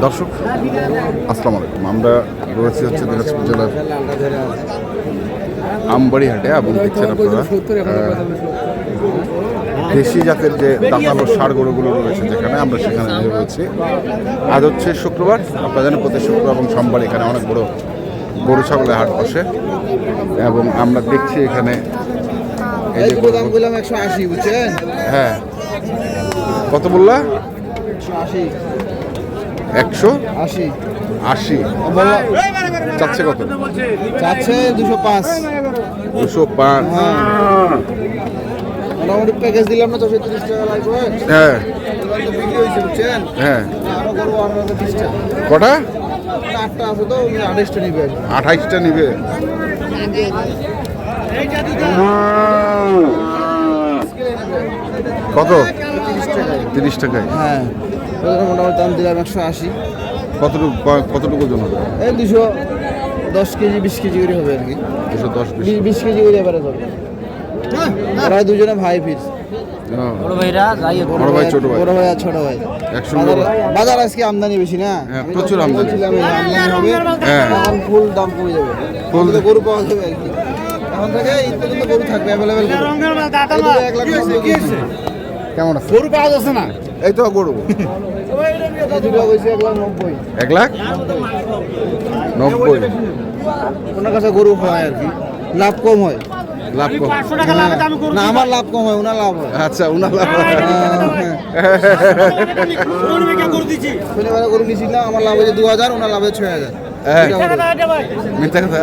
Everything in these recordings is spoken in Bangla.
দর্শক আসসালামু আলাইকুম, আমরা রয়েছি হচ্ছে দিনাজপুর জেলার আমবাড়ি হাটে এবং দেখছেন আপনারা দেশি জাতের যে দাঁতালো ষাঁড় গরুগুলো রয়েছে যেখানে আমরা সেখানে রয়েছি। আজ হচ্ছে শুক্রবার, আপনারা জানেন প্রতি শুক্রবার এবং সোমবার এখানে অনেক বড় গরু ছাগলের হাট বসে এবং আমরা দেখছি এখানে দাম বললাম 180, বুঝছেন? হ্যাঁ, কত বললা? 180 180 চাচ্ছে কত? চাচ্ছে 205। 205 মোটামুটি প্যাকেজ দিলাম না 30 টাকা লাগবে। হ্যাঁ বিক্রি হয়েছে, বুঝছেন? হ্যাঁ, আরো করবো 20 টা। কটা? 8টা আছে তো 28টা নিবে। 28টা নিবে। কত? 30 টাকায়। হ্যাঁ, মোটামুটি দাম দিলাম 180। কতটুকু ওজন হবে? এই 210 কেজি 20 কেজি করে হবে আর কি। 210 20 কেজি করে এবারে ধরবে। ওরা দুজনে ভাই ফির বড় ভাইরা যাই বড় ভাই ছোট ভাই, বড় ভাই আর ছোট ভাই। বাজার আজকে আমদানি বেশি না? হ্যাঁ, প্রচুর আমদানি হবে। হ্যাঁ, এখন ফুল দাম কমে যাবে, ফুল গরু পাওয়া যাবে আর কি। এখন থেকে ঈদ পর্যন্ত গরু থাকবে অ্যাভেলেবেল। 1 লাখ কেমন আছে? গরু পাওয়া যাচ্ছে না, এই তো গরু দুটো হয়েছে 1,90,000। 1,90,000। ওনার কাছে গরু হয় আর কি, লাভ কম হয়। লাভ কম না, আমার লাভ কম হয়, ওনার লাভ হয়। আচ্ছা, উনার লাভ হয়। শনিবারে গরু নিয়েছিলাম, আমার লাভ হয়েছে 2,000, ওনার লাভ হয়েছে 6,000। মিথ্যা কথা।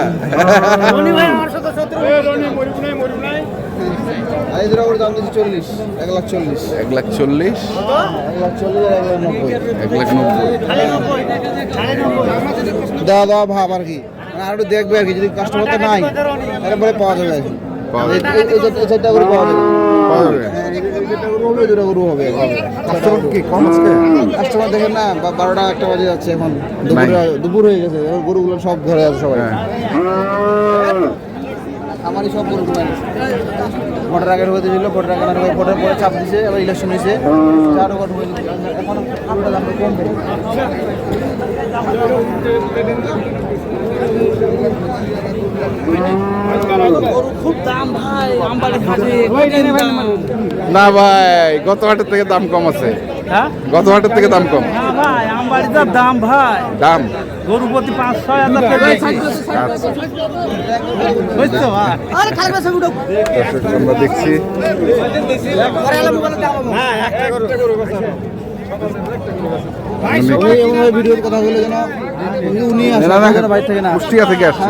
এই দুটো করে দাম দিচ্ছি 40, 1,40,000। 1,40,000 1,90,000 দেওয়া ভাব আর কি, আর একটু দেখবে আর কি, যদি কাস্টমার তো নাই তারপরে পাওয়া যাবে আর কি। এই চারটা গরু পাওয়া যাবে, দুটো গরু হবে। কাস্টমার দেখেন না, 12টা 1টা বাজে যাচ্ছে, এখন দুপুর হয়ে গেছে, গরুগুলো সব ঘরে আছে সবাই। আমারই সব গরু ভোটার আগের হয়ে দিয়েছিল, ভোটার আগে ভোটার পরে চাপ দিছে, আবার ইলেকশন হয়েছে, চারও ভোট হয়ে এখন আমরা দাম কমবে। খুব দাম ভাই, আমবাড়ি হাটে না ভাই, গত হাটের থেকে দাম কম আছে। হ্যাঁ, গত হাটের থেকে দাম কম। না ভাই, আমবাড়িটার দাম ভাই, দাম গরু প্রতি 5-6 হাজার আচ্ছা, বুঝছো ভাই? দর্শক আমরা দেখছি ভিডিওর কথা বলে যেন উনি বাইরে থেকে না, কুষ্টিয়া থেকে আসছে।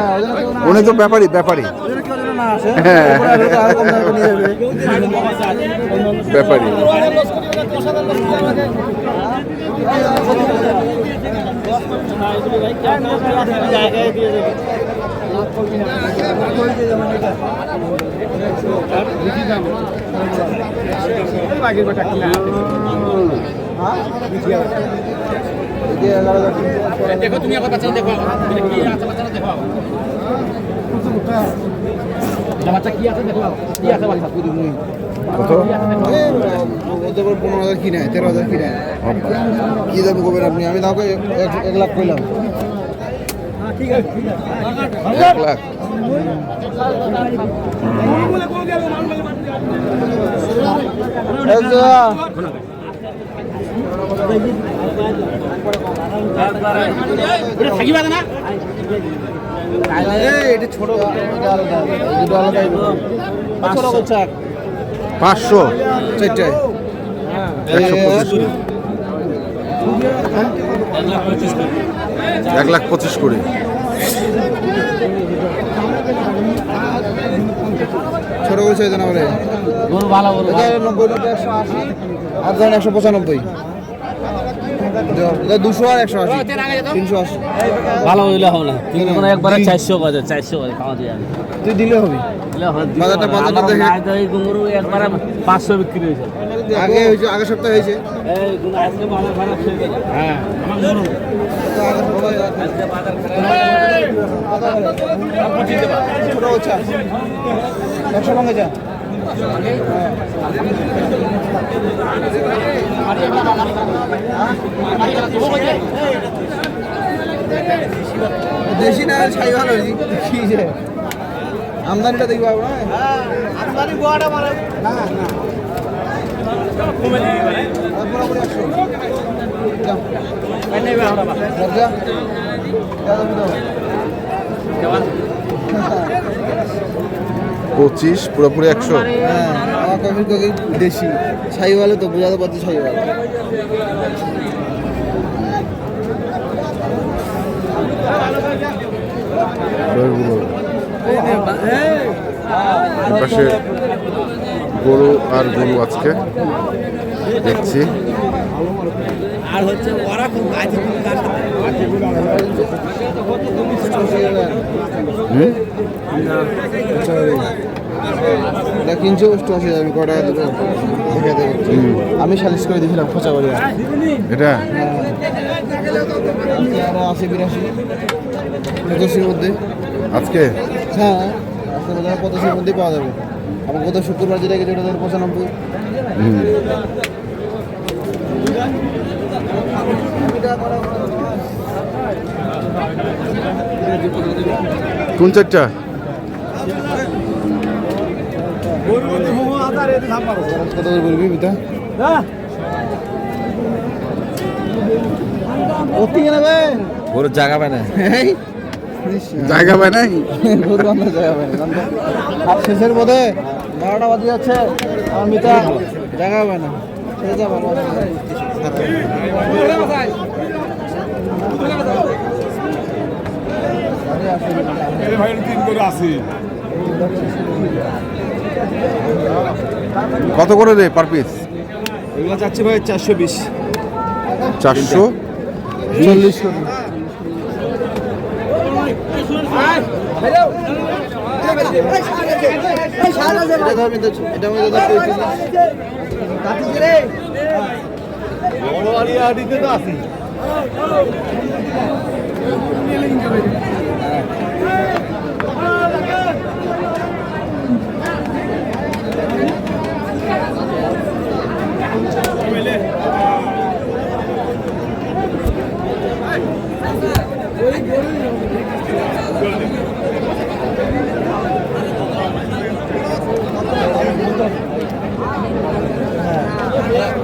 উনি তো ব্যাপারী ব্যাপারী ব্যাপারী। দেখো তুমি এখন বাচ্চা দেখো, কি আছে বাচ্চা দেখো, বাচ্চা কি আছে দেখো, কি আছে বাচ্চা কত 15,000 কি নেয়, 13,000 কি নেয়, কি দাম করবেন আপনি? আমি তাকে 1 লাখ কইলাম। 1 লাখ। থাকিবা না এটা ছোট, আলাদা 500 চারটায় 1,25,000 করে। ছোট করে চাইতেন বলে গরু ভালো গরু 90, 180 আর ধরেন 195, 200 আর 180, 380 ভালো হইলে হবে না, কিন্তু কোনো একবারে 400 বাজে 400 বাজে খাওয়া দিয়ে আমি তুই দিলে হবে। বাজারটা দেখে এই গরু একবারে 500 বিক্রি হয়েছে। আগে হয়েছে, আগের সপ্তাহে হয়েছে। এই গুলো আজকে বাজার খারাপ হয়ে গেল। হ্যাঁ, আমার গরু আজকে বাজার খারাপ। ছোট হচ্ছে 100 ভাঙে যা দেশি না ছাই ভালো কি যে আমদানিটা দেখবো আমরা আমদানি গোয়াটা মারে না না পুরোপুরি 25 পুরোপুরি 100। হ্যাঁ আমার কফি দেশি ছাই ভালো তো বোঝাতে পারছি ছাই ভালো পাশে গরু আর গরু আজকে দেখছি। আর হচ্ছে ওরা কোন গাছে কোন কার সাথে কিনছো 88 আমি কটা দেবো দেখে দেবো আমি সালিশ করে দিয়েছিলাম খোঁচা করে এটা 80-82 মধ্যে আজকে হ্যাঁ আজকে 85 মধ্যেই পাওয়া যাবে আমার গত শুক্রবার যেটা গেছে ওটা 95। কোন চারটা? কত করে বলবি বিতা ওর জায়গা পায় না জায়গা পায় নাই গরু বান্ধা জায়গা পায় না আর শেষের মধ্যে 12টা বাজে যাচ্ছে আমার মিতা জায়গা পায় না ছেড়ে যা ভালো কত করে রে পার পিস? এগুলো চাচ্ছি ভাই 420 440 করে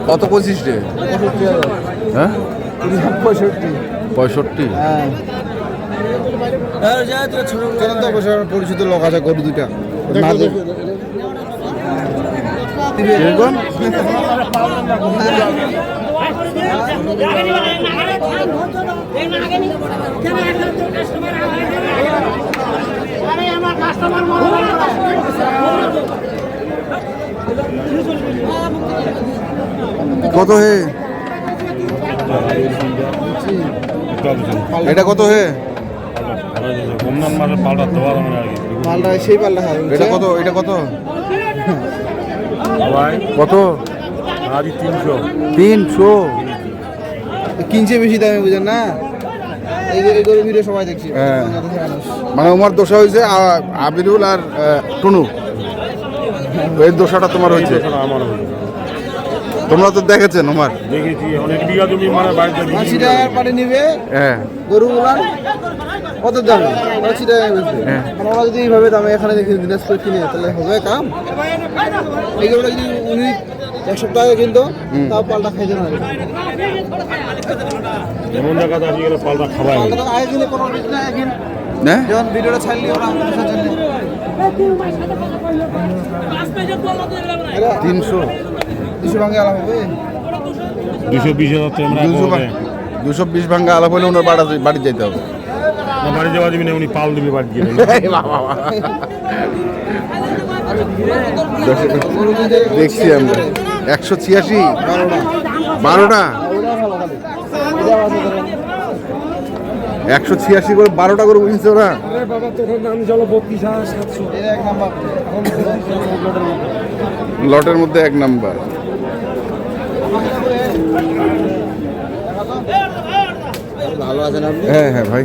কত 25 রে? হ্যাঁ 65। হ্যাঁ চলন্ত অবসর পরিচিত লোক আছে গরু দুটা কিরকম? কত হে এটা? কত হে পাল্টা সেই পাল্টা হয় এটা? কত এটা? কত কত? 300। কিনছে বেশি দামে বুঝেন না এই গরু ভিডিও সবাই দেখছি হ্যাঁ মানে আমার দোষা হয়েছে আবিরুল আর টুনু এই দোষাটা তোমার হয়েছে। তোমরা তো দেখেছেন আমার দেখেছি অনেক বিঘা জমি মানে বাড়িতে 80 টাকার পানি নিবে হ্যাঁ গরু উলান কত দাম 80 টাকা বেশি ওরা যদি এইভাবে দামে এখানে দেখি দিনাজপুর কিনে তাহলে হবে কাম এই গরুটা যদি উনি 1 সপ্তাহ আগে কিনতো তাও পাল্টা খাইতে না এমন জায়গাতে আসি গেলে পাল্টা খাওয়াই পাল্টা আগে কিনে কোনো রিস্ক না এখন না যখন ভিডিওটা ছাড়লি ওরা আমাদের সাথে 300 কিছু ভাঙে আলাপ হবে 220,000 আমরা 220 ভাঙ্গা আলাপ হলে ওনার বাড়ি যেতে হবে। বাড়ি যাওয়া দিবি না উনি পাল দিবি বাড়ি গিয়ে দেখছি আমরা 186 12টা 186 করে 12টা করে বুঝছে ওরা। লটের মধ্যে 1 নাম্বার। ভালো আছেন আপনি? হ্যাঁ হ্যাঁ ভাই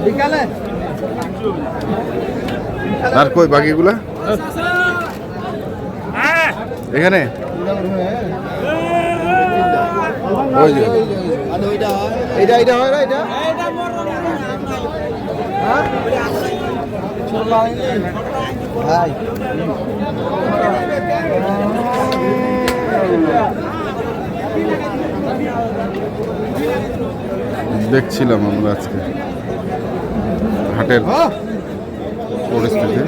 বিকালে আর কই বাকিগুলা এখানে ওই যে এটা এটা হয় না এটা ভাই দেখছিলাম আমরা আজকে হাটের পরিস্থিতি।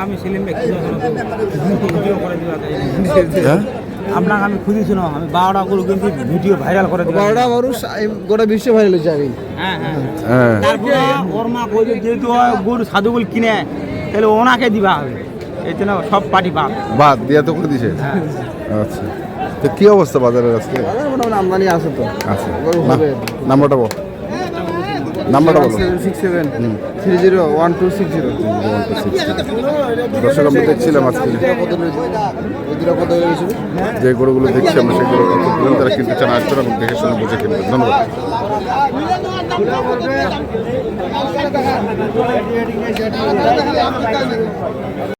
আমি সেলিম হ্যাঁ? আপনাকে আমি খুঁজেছিলাম আমি 12টা গরু কিন্তু ভিডিও ভাইরাল করে দিলাম। 12টা মানুষ গোটা বিশ্বে ভাইরাল হয়েছে আগে হ্যাঁ হ্যাঁ হ্যাঁ তারপরে ওর মা কইছে যেহেতু ও গরু সাধুগুল কিনে তাহলে ওনাকে দিবা হবে এই জন্য সব পার্টি বাদ। বাদ দিয়া তো করে দিছে। আচ্ছা, তো কি অবস্থা বাজারের আজকে? মোটামুটি আমদানি আছে তো আছে গরু হবে নাম্বারটা বল, নাম্বারটা বলো। 767301260 দর্শক আমরা দেখছিলাম আজকে যে গরুগুলো দেখছি আমরা সেগুলো তারা কিনতে চান, আসবেন এবং দেখে শুনে বুঝে কিনবেন। ধন্যবাদ।